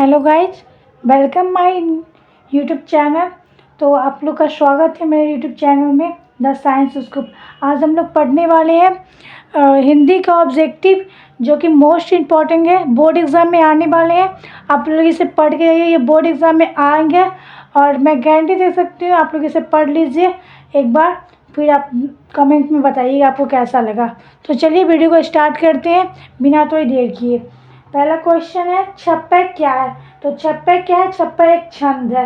Hello guys, welcome my YouTube channel. तो आप लोग का स्वागत है मेरे यूट्यूब चैनल में द साइंस स्कूप। आज हम लोग पढ़ने वाले हैं हिंदी का ऑब्जेक्टिव, जो कि मोस्ट इम्पॉर्टेंट है, बोर्ड एग्ज़ाम में आने वाले हैं। आप लोग इसे पढ़ के जाइए, ये बोर्ड एग्ज़ाम में आएंगे और मैं गारंटी दे सकती हूँ। आप लोग इसे पढ़ लीजिए एक बार, फिर आप कमेंट में बताइएगा आपको कैसा लगा। तो चलिए वीडियो को स्टार्ट करते हैं बिना थोड़ी देर किए। पहला क्वेश्चन है, छप्पर क्या है? तो छप्पर क्या है? छप्पर एक छंद है।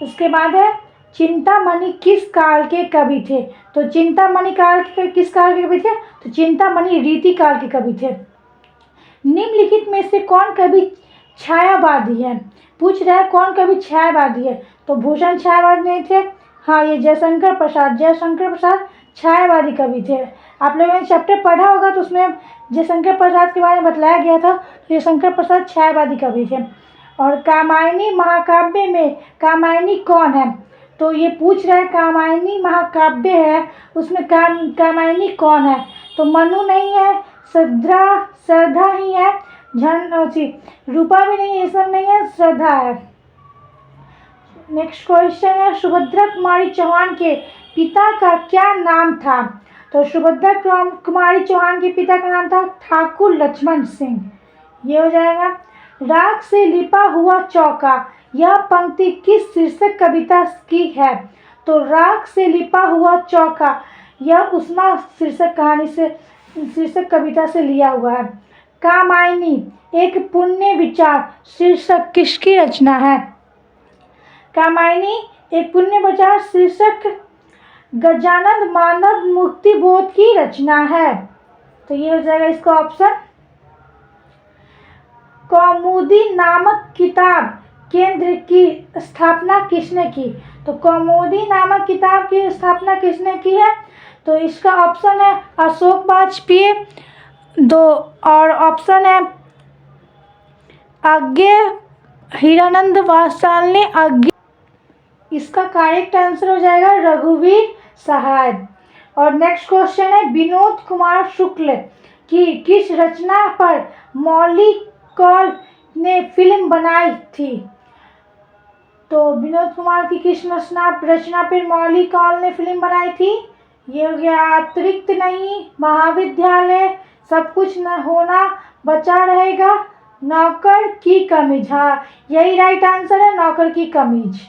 उसके बाद है, चिंतामणि किस काल के कवि थे? तो चिंतामणि काल के किस काल के कवि थे? तो चिंतामणि रीति काल के कवि थे। निम्नलिखित में से कौन कवि छायावादी है? पूछ रहा है कौन कवि छायावादी है। तो भूषण छायावादी नहीं थे। हाँ, ये जयशंकर प्रसाद छायावादी कवि थे। आप लोगों ने चैप्टर पढ़ा होगा तो उसमें जयशंकर प्रसाद के बारे में बताया गया था। तो जयशंकर प्रसाद छायावादी कवि थे। और कामायनी महाकाव्य में कामायनी कौन है? तो ये पूछ रहा है कामायनी महाकाव्य है, उसमें कामायनी कौन है? तो मनु नहीं है, श्रद्धा ही है, रूपा भी नहीं है, ये सब नहीं है, श्रद्धा है। नेक्स्ट क्वेश्चन है, सुभद्रा कुमारी चौहान के पिता का क्या नाम था? तो सुभद्रा कुमारी चौहान के पिता का नाम था ठाकुर लक्ष्मण सिंह। ये हो जाएगा। राख से लिपा हुआ चौका, यह पंक्ति किस शीर्षक कविता की है? तो राख से लिपा हुआ चौका, यह उष्मा शीर्षक कविता से लिया हुआ है। कामायनी एक पुण्य विचार शीर्षक किसकी रचना है? कामायनी एक पुण्य विचार शीर्षक गजानन मानव मुक्ति बोध की रचना है। तो ये हो जाएगा इसका ऑप्शन। कौमुदी नामक किताब केंद्र की स्थापना किसने की? तो कौमुदी नामक किताब की स्थापना किसने की है? तो इसका ऑप्शन है अशोक वाजपेयी। दो और ऑप्शन है आज्ञे हीरानंद वात्सल्य आज्ञे। इसका करेक्ट आंसर हो जाएगा रघुवीर सहाय। और नेक्स्ट क्वेश्चन है, विनोद कुमार शुक्ल की किस रचना पर मौली कौल ने फिल्म बनाई थी? तो विनोद कुमार की किस रचना पर मौली कौल ने फिल्म बनाई थी? ये हो गया अतिरिक्त नहीं, महाविद्यालय, सब कुछ न होना बचा रहेगा, नौकर की कमीज। हाँ, यही राइट आंसर है, नौकर की कमीज।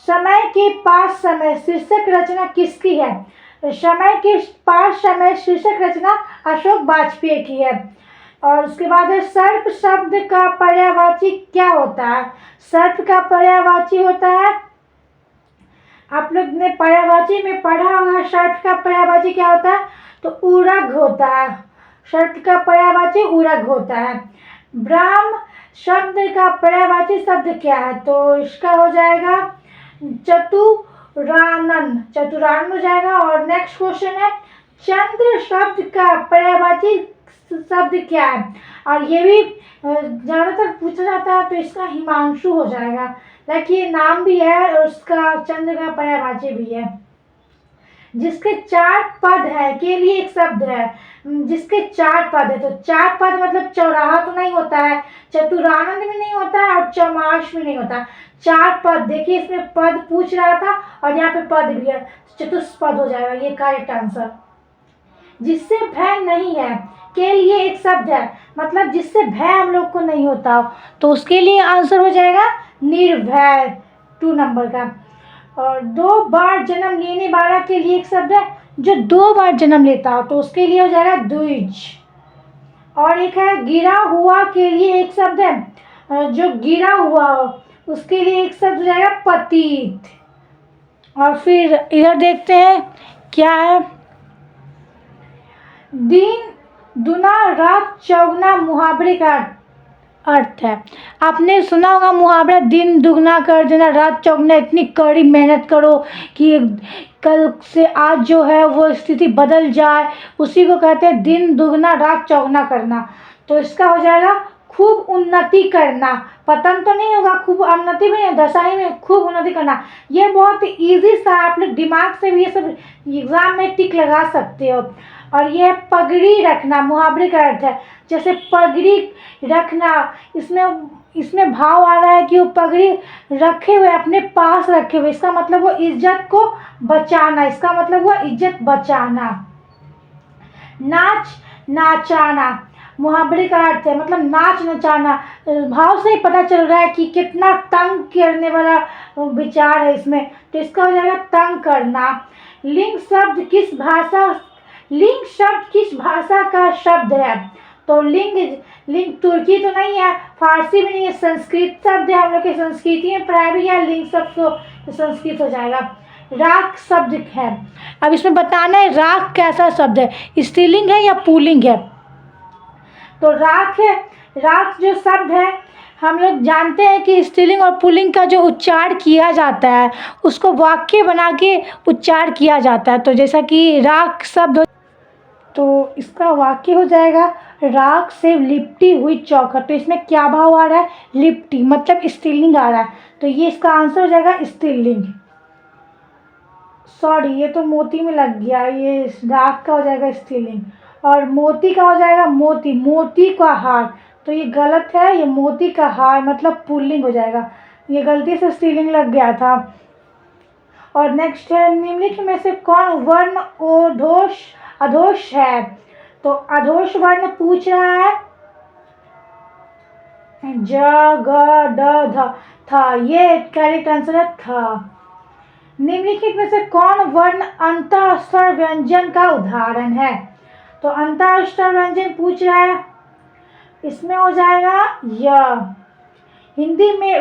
समय के पास समय शीर्षक रचना किसकी है? समय के पास समय शीर्षक रचना अशोक वाजपेयी की है। और उसके बाद है, सर्प शब्द का पर्यायवाची क्या होता है? सर्प का पर्यायवाची होता है, आप लोग ने पर्यायवाची में पढ़ा होगा, सर्प का पर्यायवाची क्या होता है? तो उरग होता है। सर्प का पर्यायवाची उरग होता है। ब्राह्म शब्द का पर्यायवाची शब्द क्या है? तो इसका हो जाएगा चतुरानन हो जाएगा। और नेक्स्ट क्वेश्चन है, चंद्र शब्द का पर्यायवाची शब्द क्या है? और ये भी ज़्यादातर पूछा जाता है, तो इसका हिमांशु हो जाएगा। देखिए नाम भी है और उसका चंद्र का पर्यायवाची भी है। जिसके 4 पद है के लिए एक शब्द है, जिसके 4 पद है। तो 4 पद मतलब चौराहा तो नहीं होता है, चतुरानंद भी नहीं होता है और चौमाश भी नहीं होता। 4 पद, देखिए इसमें पद पूछ रहा था और यहाँ पे पद भी है, चतुष्पद हो जाएगा ये करेक्ट आंसर। जिससे भय नहीं है के लिए एक शब्द है, मतलब जिससे भय हम लोग को नहीं होता हो, तो उसके लिए आंसर हो जाएगा निर्भय, 2 नंबर का। और 2 बार जन्म लेने वाला के लिए एक शब्द है, जो 2 बार जन्म लेता हो, तो उसके लिए हो जाएगा द्विज। और एक है गिरा हुआ के लिए एक शब्द है, जो गिरा हुआ हो, उसके लिए एक शब्द हो जाएगा पतित। और फिर इधर देखते हैं क्या है, दिन दुना रात चौगुना मुहावरे का अर्थ है। आपने सुना होगा मुहावरा, दिन दुगना कर देना रात चौगुना। इतनी कड़ी मेहनत करो कि कल से आज जो है वो स्थिति बदल जाए, उसी को कहते हैं दिन दुगना रात चौगुना करना। तो इसका हो जाएगा खूब उन्नति करना, पतन तो नहीं होगा, खूब उन्नति भी नहीं, दशाई में खूब उन्नति करना। ये बहुत इजी सा, आप लोग दिमाग से भी ये सब एग्जाम में टिक लगा सकते हो। और ये पगड़ी रखना मुहावरे का अर्थ है, जैसे पगड़ी रखना, इसमें इसमें भाव आ रहा है कि वो पगड़ी रखे हुए, अपने पास रखे हुए, इसका मतलब वो इज्जत को बचाना, इसका मतलब हुआ इज्जत बचाना। नाच नाचाना मुहावरे का अर्थ है, मतलब नाच नचाना। भाव से ही पता चल रहा है कि कितना तंग करने वाला विचार है इसमें, तो इसका हो जाएगा तंग करना। लिंग शब्द किस भाषा लिंग शब्द किस भाषा का शब्द है? तो लिंग तुर्की तो नहीं है, फारसी भी नहीं है, संस्कृत शब्द है। हम लोग के संस्कृति में पढ़ाया भी है लिंग शब्द को, संस्कृत हो जाएगा। राग शब्द है, अब इसमें बताना है राग कैसा शब्द है, स्त्रीलिंग है या पुल्लिंग है। तो राग है, राग जो शब्द है हम लोग जानते हैं कि स्त्रीलिंग और पुल्लिंग का जो उच्चार किया जाता है उसको वाक्य बना के उच्चार किया जाता है। तो जैसा कि राग शब्द, तो इसका वाक्य हो जाएगा राख से लिपटी हुई चौखट। तो इसमें क्या भाव आ रहा है? लिपटी, मतलब स्त्रीलिंग आ रहा है, तो ये इसका आंसर हो जाएगा स्त्रीलिंग। सॉरी, ये तो मोती में लग गया, ये राख का हो जाएगा स्त्रीलिंग, और मोती का हो जाएगा मोती, मोती का हार, तो ये गलत है, ये मोती का हार मतलब पुल्लिंग हो जाएगा, ये गलती से स्त्रीलिंग लग गया था। और नेक्स्ट है, निम्नलिखित में से कौन वर्ण अधोष है? तो अधोष वर्ण पूछ रहा है, ज ग ड ध था, ये करेक्ट आंसर है था। निम्नलिखित में से कौन वर्ण अंतःस्वर व्यंजन का उदाहरण है? तो अंतःस्वर व्यंजन पूछ रहा है, इसमें हो जाएगा य। हिंदी में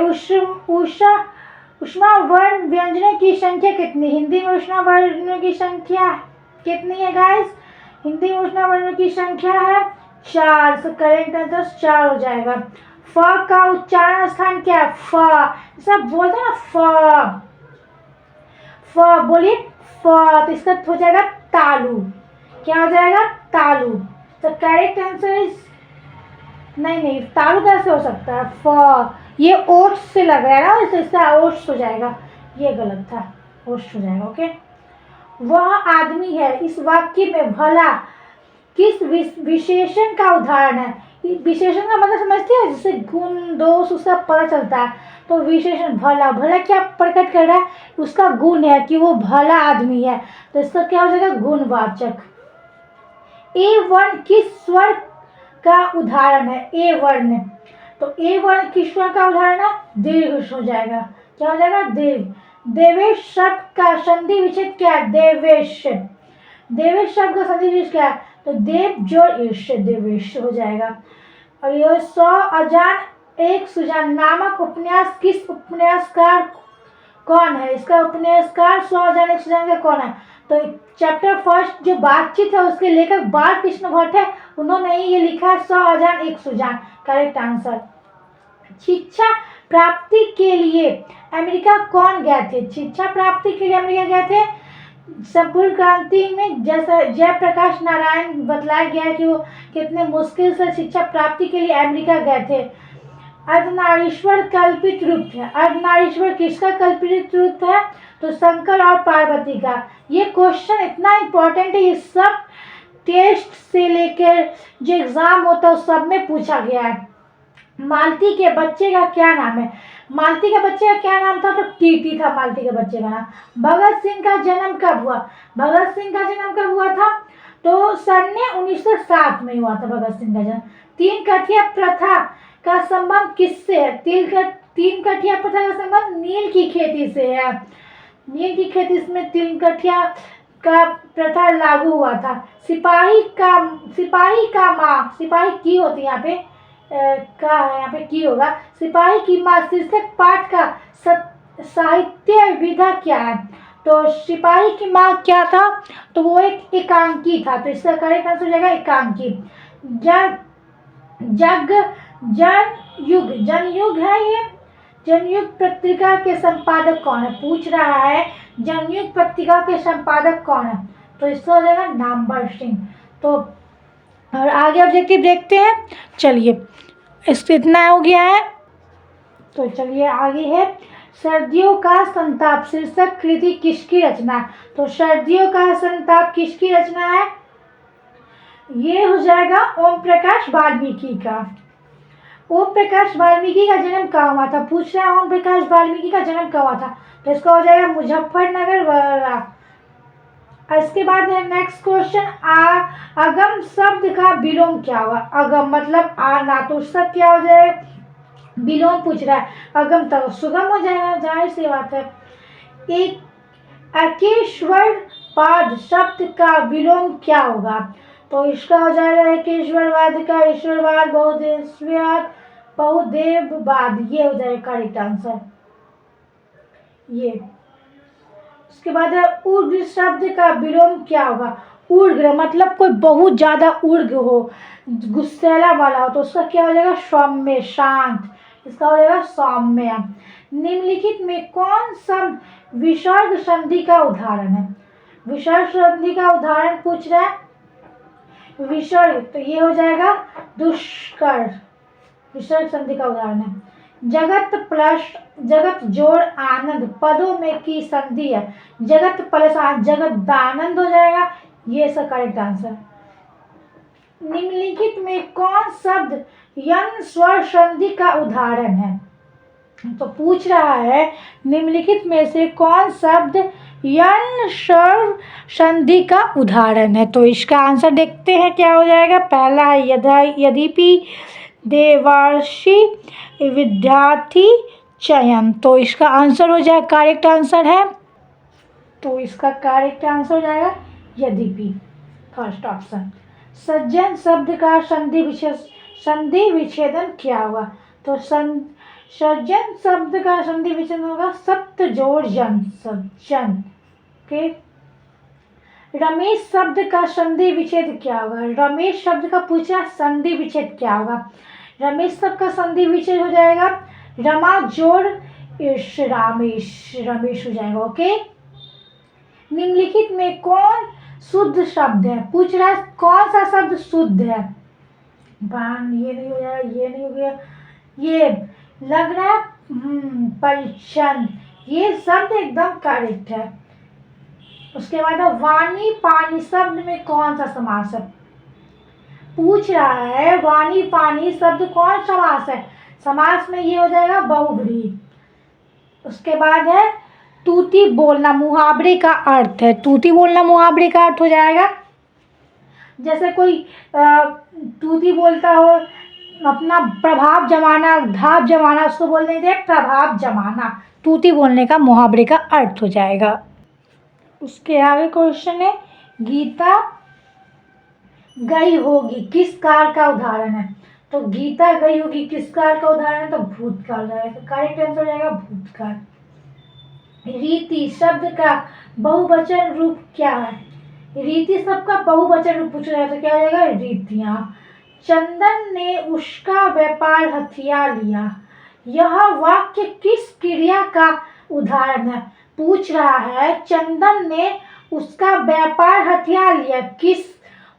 ऊष्मा वर्ण व्यंजनों की संख्या कितनी? हिंदी में ऊष्मा वर्णों की संख्या कितनी है गाइस? हिंदी में ऊष्मा वर्णों की संख्या है 4, तो करेक्ट आंसर 4 हो जाएगा। फ का उच्चारण स्थान क्या है? फ, सब बोलते हैं ना फ, फ बोलिए फ, तो इसका हो जाएगा तालु। क्या हो जाएगा? तालु। तो करेक्ट आंसर इज नहीं, तालु कैसे हो सकता है? फ, ये ओट्स से लग रहा है ना, इससे इसका ओट्स हो जाएगा, ये गलत था, ओट्स हो जाएगा। ओके, वह आदमी है इस वाक्य में भला किस विशेषण का उदाहरण है? विशेषण का मतलब समझते हैं, जिससे गुण दोष उसका पता चलता है। तो विशेषण भला, भला क्या प्रकट कर रहा है? उसका गुण है कि वो भला आदमी है, तो इसका क्या हो जाएगा? गुणवाचक। ए वर्ण किस स्वर का उदाहरण है? ए वर्ण, तो ए वर्ण किस स्वर का उदाहरण है? दीर्घ हो जाएगा। क्या हो जाएगा? दीर्घ। देवेश शब्द का संधि विच्छेद क्या है? देवेश, देवेश शब्द का संधि विच्छेद क्या है? तो देव जोड़ ईश, देवेश हो जाएगा। और यह 100 अजान एक सुजान नामक उपन्यास किस उपन्यासकार कौन है? इसका उपन्यासकार 100 अजान एक सुजान का कौन है? तो चैप्टर फर्स्ट जो बातचीत है उसके लेखक बालकृष्ण भट्ट है, उन्होंने ही ये लिखा है 100 अजान एक सुजान, करेक्ट आंसर। शिक्षा प्राप्ति के लिए अमेरिका कौन गए थे? शिक्षा प्राप्ति के लिए अमेरिका गए थे संपूर्ण क्रांति में, जैसा जयप्रकाश नारायण बतलाया गया है कि वो कितने मुश्किल से शिक्षा प्राप्ति के लिए अमेरिका गए थे। अर्धनारीश्वर कल्पित रूप है, अर्धनारीश्वर किसका कल्पित रूप है? तो शंकर और पार्वती का। ये क्वेश्चन इतना इम्पोर्टेंट है, ये सब टेस्ट से लेकर जो एग्जाम होता है उस सब में पूछा गया है। मालती के बच्चे का क्या नाम है? मालती के बच्चे का क्या नाम था? तो टीटी था मालती के बच्चे का नाम। भगत सिंह का जन्म कब हुआ? भगत सिंह का जन्म कब हुआ था? तो सन 1907 में हुआ था भगत सिंह का जन्म। 3 कठिया प्रथा का संबंध किससे है? 3 कठिया प्रथा का संबंध नील की खेती से है। नील की खेती में 3 कठिया का प्रथा लागू हुआ था। सिपाही का माँ, सिपाही की होती है यहाँ पे, का है यहाँ पे की होगा। सिपाही की माँ शीर्षक पाठ का साहित्य विधा क्या है? तो सिपाही की माँ क्या था? तो वो एक एकांकी था, तो इसका करेक्ट आंसर हो जाएगा एकांकी। जनयुग है ये। जनयुग पत्रिका के संपादक कौन है? पूछ रहा है जनयुग पत्रिका के संपादक कौन है? तो इसका हो जाएगा नामवर सिंह। तो और आगे ऑब्जेक्टिव देखते हैं। चलिए, इसको इतना हो गया है, तो चलिए आगे है। सर्दियों का संताप शीर्षक कृति किसकी रचना? तो सर्दियों का संताप किसकी रचना है? ये हो जाएगा ओम प्रकाश वाल्मीकि का। ओम प्रकाश वाल्मीकि का जन्म कहाँ हुआ था? पूछ रहा है ओम प्रकाश वाल्मीकि का जन्म कहाँ हुआ था? तो इसका हो जाएगा मुजफ्फरनगर वर्रा। इसके बाद है नेक्स्ट क्वेश्चन, अगम शब्द का विलोम क्या हुआ? अगम मतलब आना, तो उसका क्या हो जाएगा? विलोम पूछ रहा है, अगम तो सुगम हो जाएगा, जाहिर सी बात है। एक एकेश्वर पाद शब्द का विलोम क्या होगा? तो इसका हो जाएगा एकेश्वरवाद का ईश्वरवाद, बहुदेववाद, बहुदेववाद, ये हो जाएगा करेक्ट आंसर ये। उसके बाद है उग्र शब्द का विलोम क्या होगा? उग्र मतलब कोई बहुत ज्यादा उग्र हो, गुस्सैला वाला हो, तो उसका क्या हो जाएगा? सौम्य, शांत, इसका हो जाएगा सौम्य। निम्नलिखित में कौन शब्द विसर्ग संधि का उदाहरण है? विसर्ग संधि का उदाहरण पूछ रहा है, विसर्ग, तो ये हो जाएगा दुष्कर, विसर्ग संधि का उदाहरण है। जगत प्लस जगत जोड़ आनंद पदों में की संधि है, जगत प्लस जगत दानंद हो जाएगा, ये इसका करेक्ट आंसर। निम्नलिखित में कौन शब्द यन स्वर संधि का उदाहरण है? तो पूछ रहा है निम्नलिखित में से कौन शब्द यन स्वर संधि का उदाहरण है? तो इसका आंसर देखते हैं क्या हो जाएगा। पहला है यद्यपि, देवर्षि, विद्यार्थी, चयन, तो इसका आंसर हो जाएगा, करेक्ट आंसर है, तो इसका करेक्ट आंसर हो जाएगा यद्यपि, फर्स्ट ऑप्शन। सज्जन शब्द का संधि विच्छेदन क्या हुआ? तो सज्जन शब्द का संधि विच्छेदन होगा सप्त जोड़ जन, सज्जन। ओके। रमेश शब्द का संधि विच्छेद क्या होगा? रमेश शब्द का पूछा, संधि विच्छेद क्या होगा? रमेश शब्द का संधि विच्छेद हो जाएगा रमा जोड़ रामेश, रमेश हो जाएगा। ओके। निम्नलिखित में कौन शुद्ध शब्द है? पूछ रहा है कौन सा शब्द शुद्ध है? बान, ये नहीं हो गया, ये नहीं हो गया, ये लग रहा है परिचन, ये शब्द एकदम करेक्ट है। उसके बाद वाणी पानी शब्द में कौन सा समास है? पूछ रहा है वाणी पानी शब्द कौन समास है? समास में ये हो जाएगा बहुब्रीहि। उसके बाद है तूती बोलना, मुहावरे का अर्थ है, तूती बोलना मुहावरे का अर्थ हो जाएगा, जैसे कोई तूती बोलता हो, अपना प्रभाव जमाना, धाप जमाना, उसको बोल देंगे प्रभाव जमाना, तूती बोलने का मुहावरे का अर्थ हो जाएगा। उसके आगे क्वेश्चन है गीता गई होगी किस काल का उदाहरण है? तो गीता गई होगी किस काल का उदाहरण है? तो भूतकाल रहेगा, करेक्ट आंसर हो जाएगा भूतकाल। रीति शब्द का बहुवचन रूप क्या है? रीति शब्द का बहुवचन रूप पूछा जाए तो क्या हो जाएगा? रीतियां। चंदन ने उसका व्यापार हथिया लिया, यह वाक्य किस क्रिया का उदाहरण है? पूछ रहा है चंदन ने उसका व्यापार हथिया लिया, किस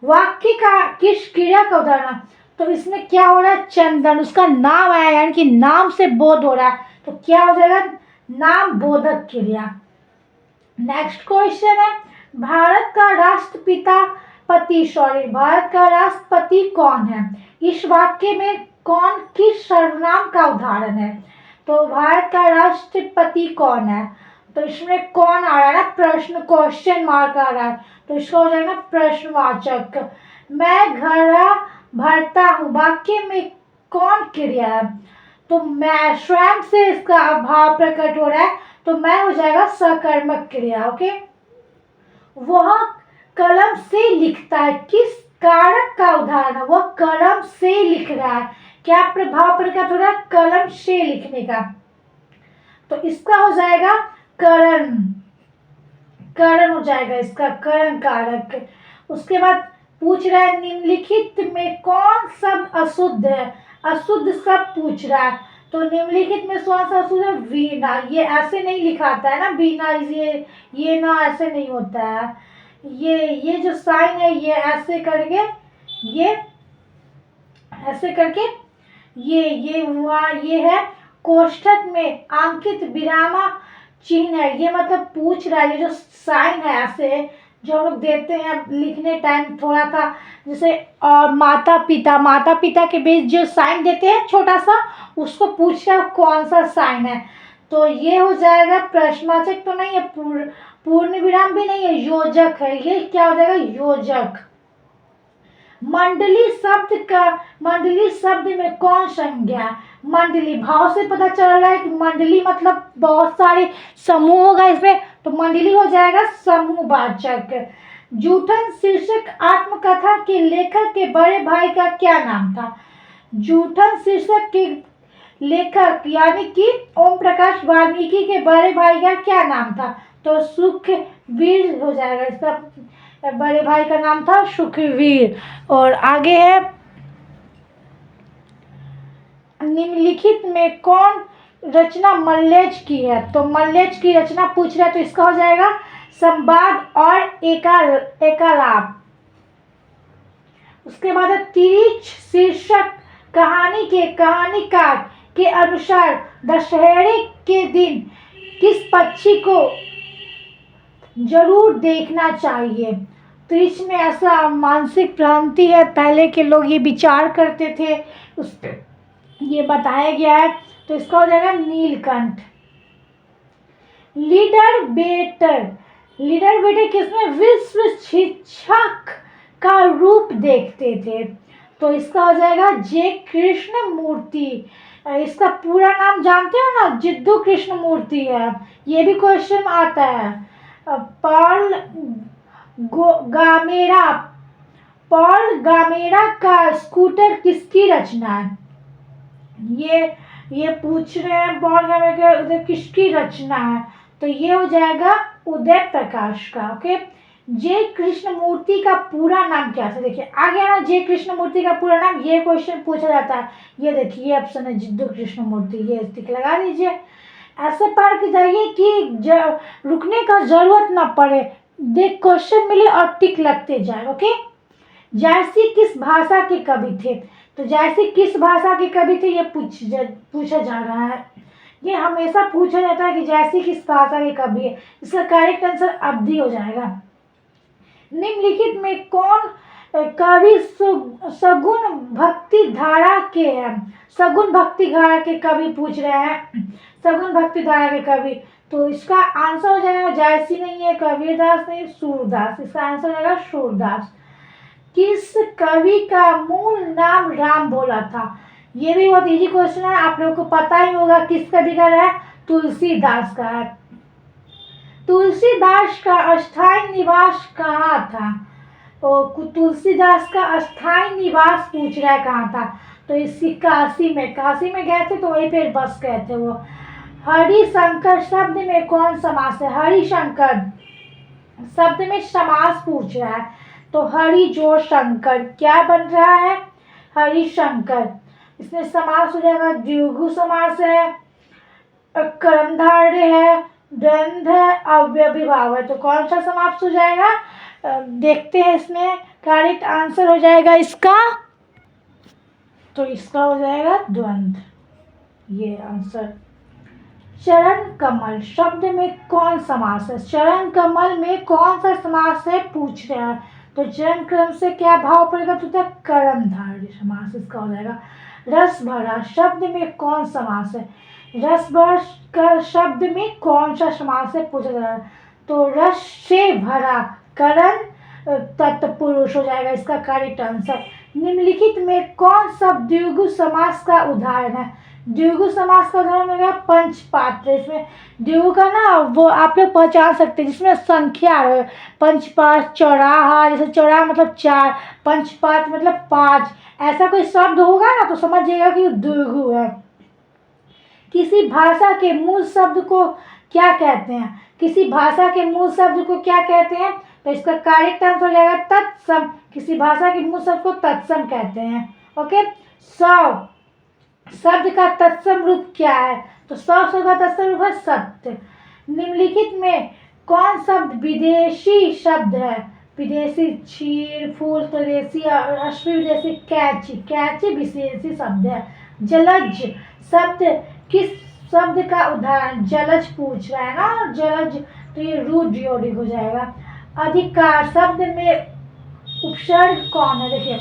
वाक्य का, किस क्रिया का उदाहरण है? तो इसमें क्या हो रहा है? चंदन, उसका नाम आया, यानी कि नाम से बोध हो रहा है, तो क्या हो जाएगा? नाम बोधक क्रिया। नेक्स्ट क्वेश्चन है भारत का राष्ट्रपिता भारत का राष्ट्रपति कौन है? इस वाक्य में कौन किस सर्वनाम का उदाहरण है? तो भारत का राष्ट्रपति कौन है? तो इसमें कौन आ रहा है ना, प्रश्न, क्वेश्चन मार्क आ रहा है, तो इसका हो जाएगा प्रश्नवाचक। मैं घड़ा भरता हूँ वाक्य में कौन क्रिया है? तो मैं, स्वयं से इसका भाव प्रकट हो रहा है, तो मैं हो जाएगा सकर्मक क्रिया। ओके। वह कलम से लिखता है, किस कारक का उदाहरण है? वह कलम से लिख रहा है, क्या प्रभाव प्रकट हो रहा है? कलम से लिखने का, तो इसका हो जाएगा करण, करण हो जाएगा इसका, करण कारक। उसके बाद पूछ रहा है निम्नलिखित में कौन शब्द अशुद्ध है? अशुद्ध शब्द पूछ रहा है, तो निम्नलिखित में कौन सा अशुद्ध है? वीणा, ये ऐसे नहीं लिखाता है ना, वीणा, ये ना ऐसे नहीं होता है, ये जो साइन है ये ऐसे करके, ये ऐसे करके, ये हुआ, ये है कोष्ठक में अंकित विरामा चिन्ह है, ये मतलब पूछ रहा है, ये जो साइन है ऐसे जो हम लोग देते हैं लिखने टाइम थोड़ा सा, जैसे माता पिता के बीच जो साइन देते हैं छोटा सा, उसको पूछ रहा है कौन सा साइन है। तो ये हो जाएगा प्रश्नवाचक तो नहीं है, पूर्ण विराम भी नहीं है, योजक है। ये क्या हो जाएगा, योजक। मंडली शब्द में कौन संज्ञा है? मंडली, भाव से पता चल रहा है कि मंडली मतलब बहुत सारे समूह होगा इसमें, तो मंडली हो जाएगा समूहवाचक। जूठन शीर्षक आत्मकथा के लेखक के बड़े भाई का क्या नाम था? जूठन शीर्षक के लेखक यानी कि ओम प्रकाश वाल्मीकि के बड़े भाई का क्या नाम था? तो सुखवीर हो जाएगा, इसका बड़े भाई का नाम था सुखवीर। और आगे है, निम्नलिखित में कौन रचना मल्लेज की है? तो मल्लेज की रचना पूछ रहा है, तो इसका हो जाएगा संवाद और एकालाप। उसके बाद है, तिरिच शीर्षक कहानी के कहानीकार के अनुसार दशहरे के दिन किस पक्षी को जरूर देखना चाहिए? तो इसमें ऐसा मानसिक भ्रांति है, पहले के लोग ये विचार करते थे, उस ये बताया गया है। तो इसका हो जाएगा नीलकंठ। लीडर बेटर किसमें विश्व शिक्षक का रूप देखते थे? तो इसका हो जाएगा जे कृष्ण मूर्ति। इसका पूरा नाम जानते हो ना, जिद्दू कृष्ण मूर्ति है। ये भी क्वेश्चन आता है। पॉल गामेरा का स्कूटर किसकी रचना है? ये पूछ रहे हैं पॉल गामेरा का किसकी रचना है? तो ये हो जाएगा उदय प्रकाश का। ओके, जे कृष्ण मूर्ति का पूरा नाम क्या है? देखिए आगे ना, जे कृष्ण मूर्ति का पूरा नाम, ये क्वेश्चन पूछा जाता है। ये देखिए ये ऑप्शन है जिद्दू कृष्ण मूर्ति, ये टिक लगा दीजिए। ऐसे पढ़ के जाइए कि रुकने का जरूरत ना पड़े, देख क्वेश्चन मिले और टिक लगते जाए। ओके, जायसी किस भाषा के कवि थे? तो जायसी किस भाषा के कवि थे, ये पूछा जा रहा है। ये हमेशा पूछा जाता है कि जायसी किस भाषा के कवि है। इसका करेक्ट आंसर अवधि हो जाएगा। निम्नलिखित में कौन कवि सगुण भक्ति धारा के हैं? सगुण भक्ति धारा के कवि पूछ रहे हैं, सगुण भक्ति धारा के कवि। तो इसका आंसर हो जाएगा, जायसी नहीं है, कबीरदास नहीं, सूरदास। इसका आंसर हो जाएगा सूरदास। किस कवि का मूल नाम राम भोला था? ये भी बहुत इजी क्वेश्चन है, आप लोगों को पता ही होगा किस कवि का है, तुलसीदास का है। तुलसीदास का अस्थायी निवास कहाँ था? तो तुलसीदास का अस्थायी निवास पूछ रहा है कहाँ था? तो इसी काशी में गए थे, तो वहीं पे बस गए थे वो। हरिशंकर शब्द में कौन समास है? हरिशंकर शब्द में समास पूछ रहा है, तो हरि जो शंकर क्या बन रहा है? हरिशंकर। इसमें समास हो जाएगा, द्विगु समास है, कर्मधारय है, द्वंद्व है, अव्ययीभाव है। तो कौन सा समास हो जाएगा? देखते हैं, इसमें करेक्ट आंसर हो जाएगा इसका, तो इसका हो जाएगा द्वंद्व, ये आंसर। चरण कमल शब्द में कौन समास है? चरण कमल में कौन सा समास है पूछ रहा है। तो चरण क्रम से क्या भाव पड़ेगा? तो कर्मधारय समास इसका हो जाएगा। रस भरा शब्द में कौन समास है? रस भरा शब्द में कौन सा समास है पूछा जा रहा है। तो रस से भरा करण तत्पुरुष हो जाएगा इसका करेक्ट आंसर। निम्नलिखित में कौन सा द्विगु समास का उदाहरण है? द्विगु समास का उदाहरण होगा पंचपात्र। इसमें द्विगु का ना वो आप लोग पहचान सकते हैं जिसमें संख्या है, पंचपात्र, चौराहा, जैसे चौराहा मतलब 4, पंचपात्र मतलब 5, ऐसा कोई शब्द होगा ना तो समझ जाइएगा कि द्विगु है। किसी भाषा के मूल शब्द को क्या कहते हैं? किसी भाषा के मूल शब्द को क्या कहते हैं? तो इसका करेक्ट आंसर हो जाएगा तत्सम। किसी भाषा के मूल शब्द को तत्सम कहते हैं। ओके, सौ शब्द का तत्सम रूप क्या है? तो सौ शब्द का तत्सम रूप है सत्य। निम्नलिखित में कौन शब्द विदेशी शब्द है? विदेशी क्षीर, फूल, स्वदेशी, अश्वी विदेशी, कैची विदेशी शब्द है। जलज शब्द किस शब्द का उदाहरण? जलज पूछ रहा है ना, जलज, तो ये रूड योडिक हो जाएगा। अधिकार शब्द में उपसर्ग कौन है? देखिए,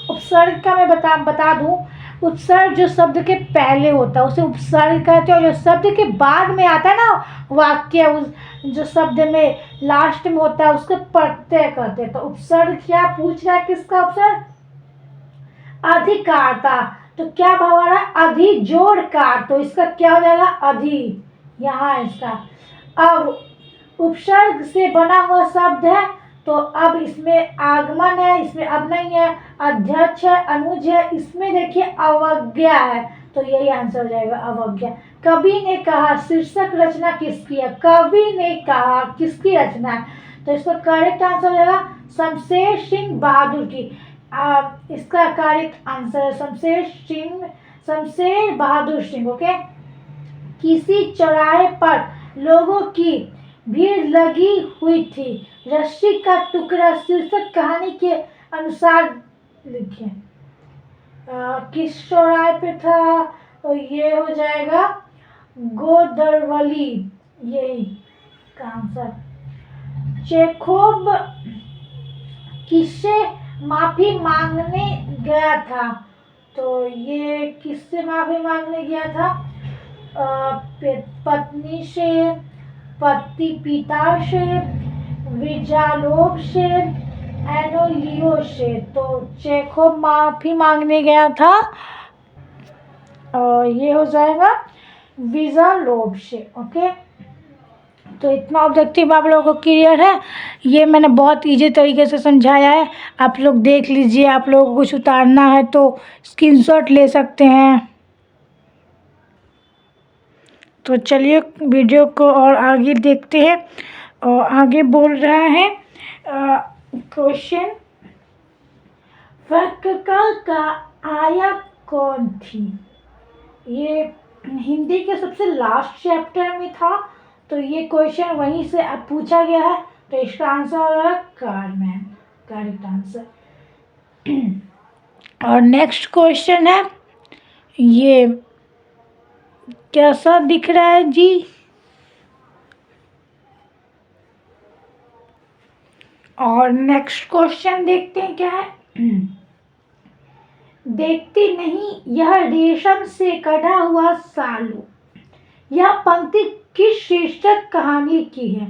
उपसर्ग का मैं बता दूं, उपसर्ग जो शब्द के पहले होता है उसे उपसर्ग कहते हैं, और जो शब्द के बाद में आता है ना वाक्य, उस जो शब्द में लास्ट में होता है उसको प्रत्यय कहते हैं। तो उपसर्ग क्या पूछ रहा है, किसका उपसर्ग? अधिकार था। तो क्या भाव आ रहा है? अधि जोड़ कार, तो इसका क्या हो जाएगा? अधि, यहाँ इसका। अब उपसर्ग से बना हुआ शब्द है, तो अब इसमें आगमन है, इसमें अब नहीं है, अध्यक्ष है, अनुज है, इसमें देखिए अवज्ञा है, तो यही आंसर हो जाएगा अवज्ञा। कवि ने कहा शीर्षक रचना किसकी है? कवि ने कहा किसकी रचना है? तो इसका करेक्ट आंसर हो जाएगा शमशेर सिंह बहादुर की। इसका करेक्ट आंसर है शमशेर बहादुर सिंह। ओके। किसी चौराहे पर लोगों की भीड़ लगी हुई थी, रस्सी का टुकड़ा शीर्षक कहानी के अनुसार लिखे। किस चौराहे पे था? तो ये हो जाएगा गोदरवली, यही का आंसर। चेखोव किससे माफी मांगने गया था? तो ये किससे माफी मांगने गया था? पत्नी से, पति पिता से, विजालोव से, एनोलियो से। तो चेखोव माफी मांगने गया था, और ये हो जाएगा विजालोव से। ओके। तो इतना ऑब्जेक्टिव आप लोगों को क्लियर है? ये मैंने बहुत इजी तरीके से समझाया है, आप लोग देख लीजिए। आप लोगों को कुछ उतारना है तो स्क्रीनशॉट ले सकते हैं। तो चलिए वीडियो को और आगे देखते हैं। और आगे बोल रहा है क्वेश्चन, वर्ककल का आया कौन थी? ये हिंदी के सबसे लास्ट चैप्टर में था, तो ये क्वेश्चन वहीं से अब पूछा गया है, तो इसका आंसर होगा कारमैन, करेक्ट आंसर। और नेक्स्ट क्वेश्चन है, ये कैसा दिख रहा है जी? और नेक्स्ट क्वेश्चन देखते हैं क्या है। देखती नहीं यह रेशम से कढ़ा हुआ सालू, यह पंक्ति किस शीर्षक कहानी की है?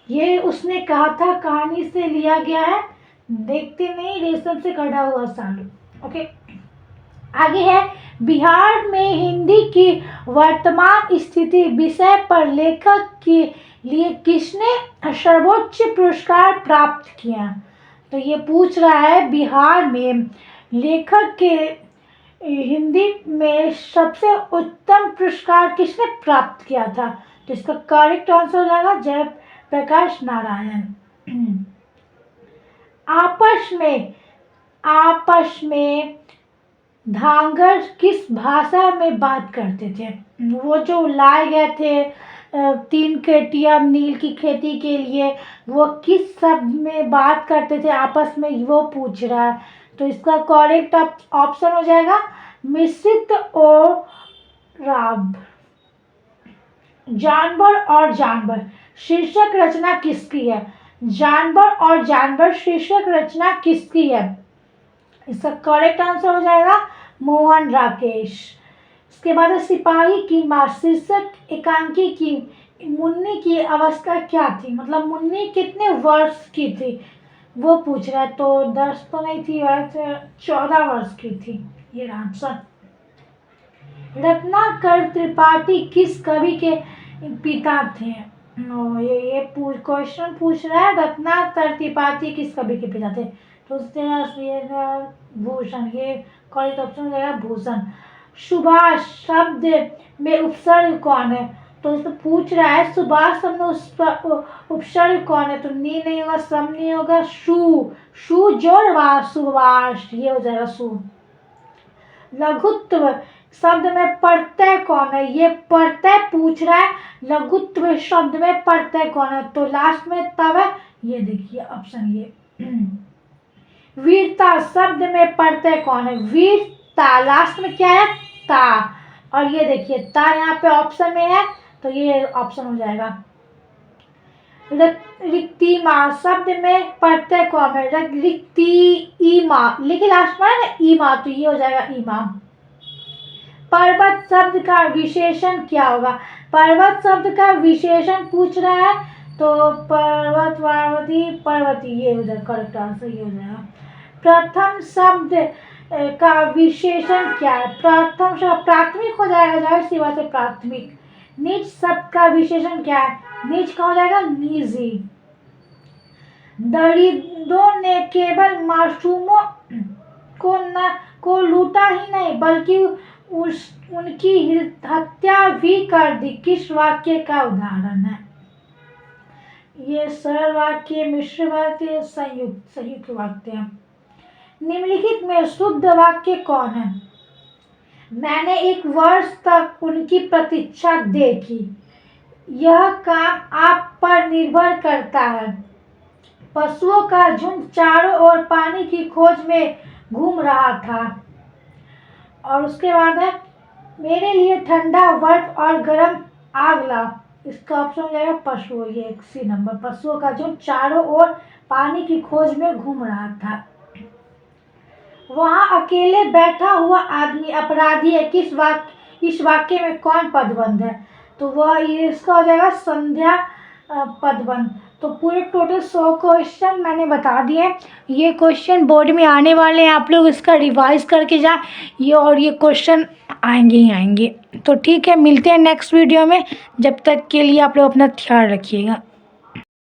ये उसने कहा था, कहानी से लिया गया है, देखते नहीं रेशम से कढ़ा हुआ सालू। ओके। आगे है, बिहार में हिंदी की वर्तमान स्थिति विषय पर लेखक के लिए किसने सर्वोच्च पुरस्कार प्राप्त किया? तो ये पूछ रहा है बिहार में लेखक के हिंदी में सबसे उत्तम पुरस्कार किसने प्राप्त किया था? तो इसका करेक्ट आंसर हो जाएगा जयप्रकाश नारायण। आपस में धांगर किस भाषा में बात करते थे? वो जो लाए गए थे 3 KTM नील की खेती के लिए, वो किस शब्द में बात करते थे आपस में, वो पूछ रहा है। तो इसका करेक्ट ऑप्शन हो जाएगा मिश्रित और राब। जानवर और जानवर शीर्षक रचना किसकी है? जानवर और जानवर शीर्षक रचना किसकी है? इसका करेक्ट आंसर हो जाएगा मोहन राकेश। इसके बाद सिपाही की मां शीर्षक एकांकी की मुन्नी की अवस्था क्या थी? मतलब मुन्नी कितने वर्ष की थी वो पूछ रहा है। तो 10 तो नहीं थी, 14 वर्ष की थी, ये आंसर। रत्नाकर त्रिपाठी किस कवि के पिता थे? ये क्वेश्चन पूछ रहा है, रत्नाकर त्रिपाठी किस कवि के पिता थे? तो भूषण, ये करेक्ट ऑप्शन हो जाएगा भूषण। सुभाष शब्द में उपसर्ग कौन है? तो इसको पूछ रहा है सुभाष शब्द में उपसर्ग कौन है? तो नी नहीं होगा, सम नहीं होगा, सु जोड़ सुभाष, ये हो जाएगा सु। लघुत्व शब्द में प्रत्यय कौन है? ये प्रत्यय पूछ रहा है, लघुत्व शब्द में प्रत्यय कौन है? तो लास्ट में तब है, ये देखिए ऑप्शन ये। वीरता शब्द में प्रत्यय कौन है? वीरता लास्ट में क्या है? ता, और ये देखिए ता यहाँ पे ऑप्शन में है, तो ये ऑप्शन हो जाएगा। रिक्तिमा शब्द में प्रत्यय कौन है? रिक्तिमा, लेकिन लास्ट में है ना ईमा, तो ये हो जाएगा इमाम। पर्वत शब्द का विशेषण क्या होगा? पर्वत शब्द का विशेषण पूछ रहा है तो पर्वत, पार्वती, पर्वती, ये हो जाएगा करेक्ट आंसर, ये हो जाएगा। प्रथम शब्द का विशेषण क्या है? प्रथम शब्द प्राथमिक हो जाएगा, जाहिर सी बात है प्राथमिक। निज शब्द का विशेषण क्या है? निज का हो जाएगा निजी। दरिद्रों ने केवल मासूमों को लूटा ही नहीं बल्कि उनकी हत्या भी कर दी। किस वाक्य का उदाहरण है? ये सरल वाक्य, मिश्र वाक्य, संयुक्त वाक्य। निम्नलिखित में शुद्ध वाक्य कौन है? मैंने 1 वर्ष तक उनकी प्रतीक्षा देखी। यह काम आप पर निर्भर करता है। पशुओं का झुंड चारों ओर पानी की खोज में घूम रहा था। और उसके बाद है मेरे लिए ठंडा बर्फ और गर्म आग लाओ। इसका ऑप्शन हो जाएगा पशु, ये सी नंबर। पशुओं का झुंड चारों ओर पानी की खोज में घूम रहा था। वहां अकेले बैठा हुआ आदमी अपराधी है। इस वाक्य में कौन पदबंध है? तो वह इसका हो जाएगा संध्या पदबंध। तो पूरे टोटल 100 क्वेश्चन मैंने बता दिए। ये क्वेश्चन बोर्ड में आने वाले हैं, आप लोग इसका रिवाइज करके जाएं। ये क्वेश्चन आएंगे ही आएंगे। तो ठीक है, मिलते हैं नेक्स्ट वीडियो में। जब तक के लिए आप लोग अपना ख्याल रखिएगा।